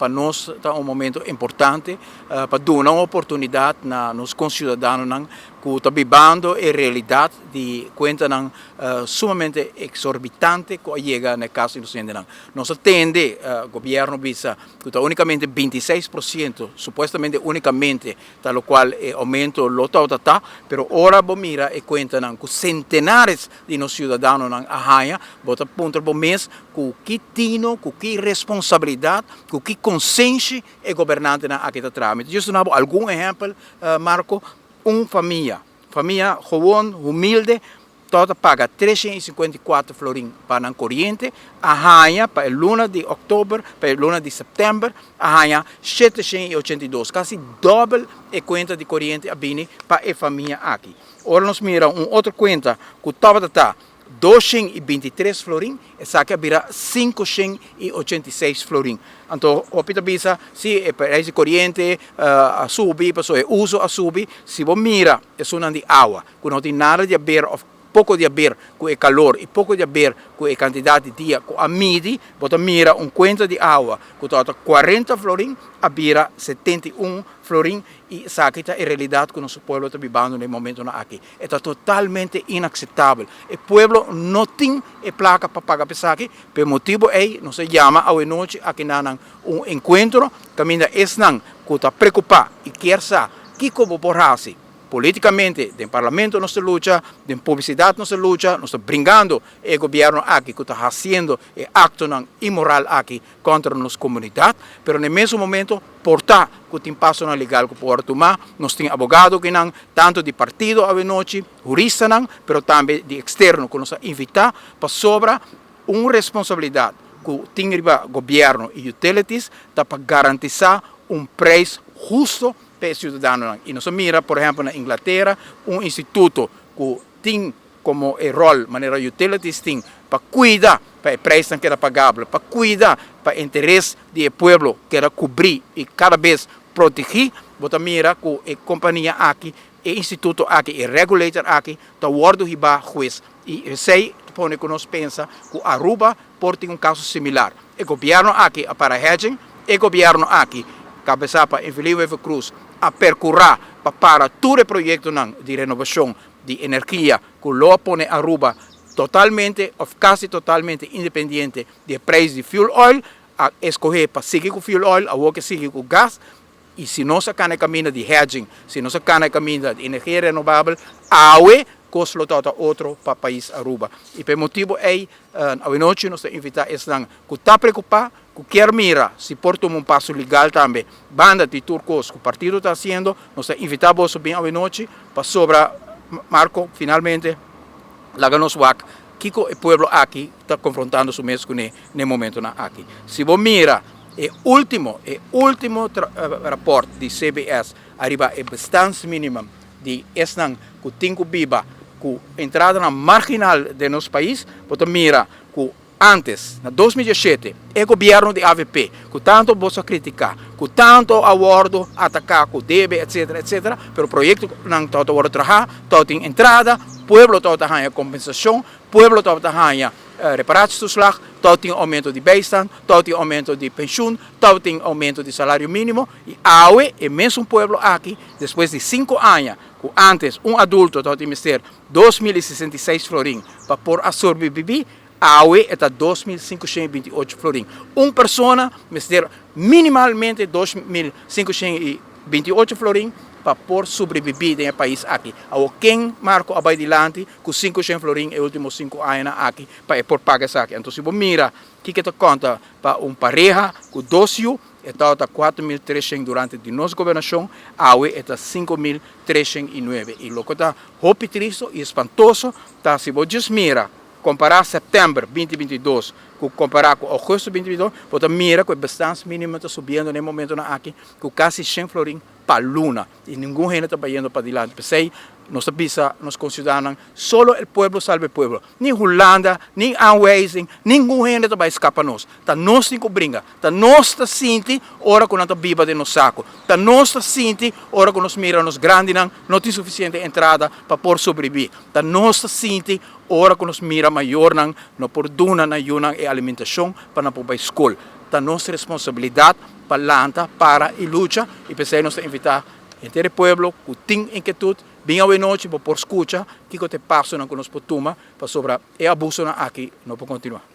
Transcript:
para nós está um momento importante para dar uma oportunidade a nos concidadãos que estão vivendo a realidade de conta sumamente exorbitante que chega no caso do Sendinang. Nós atende o governo visa que está unicamente 26%, supostamente unicamente, tal qual aumento o total, pero ora mira e conta que centenares de nos cidadãos a Haia, bota ponto por mês que tino, que responsabilidade, que consciência é governante na aqui trâmite. Justo não algum exemplo, Marco, família gewoon, humilde, toda paga 354 florin para a corrente, a Haia para a luna de outubro, para a luna de setembro, a Haia 782, quase doble a conta de corrente a bini para a família aqui. Ora nós mira outra conta que estava 223 florin, essa aqui vira 586 florin. Então, o pita bisa, se é para esse corrente a subir, pessoa é uso a subir, se você mira, é só de água, que não tem nada de ver, pouco de ver com o calor e pouco de ver com a quantidade de dia, com a midi, você mira conta de água, que está 40 florin, a vira 71 florin, e essa aqui é a realidade que o nosso povo está vivendo no momento aqui. É totalmente inaceitável. O povo não tem a placa para pagar por isso aqui, por motivo é, não se chama a noite aqui na encontro, que ainda é que está preocupado e quer saber que como borrasse. Politicamente, no parlamento nós luta, na publicidade nós luta, nós estamos brincando o governo aqui que está fazendo acto imoral aqui contra a nossa comunidade, mas no mesmo momento, portar que tem passo legal que pode tomar, nós temos advogado que não, tanto de partido a noite, jurista não, mas também de externo que nos invita para sobra uma responsabilidade que tem o governo e utilities para garantizar preço justo para cidadãos. E nós mira, por exemplo, na Inglaterra, instituto que tem como rol, maneira utilities tem, para cuidar para o preço que era pagável, para cuidar para o interesse do povo que era cobrir e cada vez proteger, você mira que a companhia aqui, o instituto aqui, o regulator aqui, está guardando riba juiz. E sei que nós pensa que Aruba pode ter caso similar. O governo aqui para hedging, o governo aqui cabeça para Evelio Eva Cruz a percorrer para todo o projeto de renovação de energia que lo põe Aruba totalmente, ou quase totalmente independente do preço de fuel oil, a escolher para seguir com fuel oil, a outra seguir com gás, e se não se cana caminho de hedging, se não se cana caminho de energia renovável, aue custo para outro para o país Aruba. E por motivo é, a noite nós invitamos que está preocupado, que quer mirar se pode tomar passo legal também, banda de turcos que o partido está fazendo, nós invitamos bem a noite para sobra, Marco, finalmente, lá nos WAC, que o povo aqui está confrontando o mesmo no momento aqui. Se você mira, o último rapport de CBS arriba a bastante mínima de esnan que tem que viva com entrada na marginal de nosso país, você mira que antes, em 2017, o governo de AVP, que tanto você criticar, que tanto abordo atacar, que deve, etc., mas o projeto não está a trabalhar, está em entrada, o povo está a ganhar compensação, o povo está a ganhar reparação de slag, está em aumento de bijstand, está em aumento de pensão, está em aumento de salário mínimo, e hoje, o mesmo povo aqui, depois de 5 anos, que antes adulto está a ter 2.066 florin para por a sobreviver, hoje está 2.528 florin. Uma pessoa vai minimamente 2.528 florin para por sobreviver no país aqui. Quem marco abaixo com 500 florin nos últimos 5 anos aqui para por pagar isso aqui. Então, se você mira, que te conta para pareja com 12 está 4.300 durante a nossa governação, hoje está 5.309. E o que está muito triste e espantoso, tá, se você mira, comparar setembro 2022 comparar com agosto 2022, você mira que o bastante mínimo está subindo no momento aqui, com quase 100 florin para a luna, e ninguém está indo para adiante. Pensei, nós sabemos, nós consideramos, só o povo salva o povo. Nem Holanda, nem Aanwijzing, ninguém vai escapar nós. Tá nós tem que brincar, tá nós está sente, hora que nós está viva de nosso saco. Tá nós está sente, hora que nós mira nos grandes, não tem suficiente entrada para por sobreviver. Tá nós está sente, hora que nós mira maior, não por duna na alimentação para não para a escola. Da nossa responsabilidade palanta para e lucha e pensei nos invitar inteiro pueblo que tem inquietud bem a noite por escuta que te passa na conosco tuma para sobre e abuso aqui não pode continuar.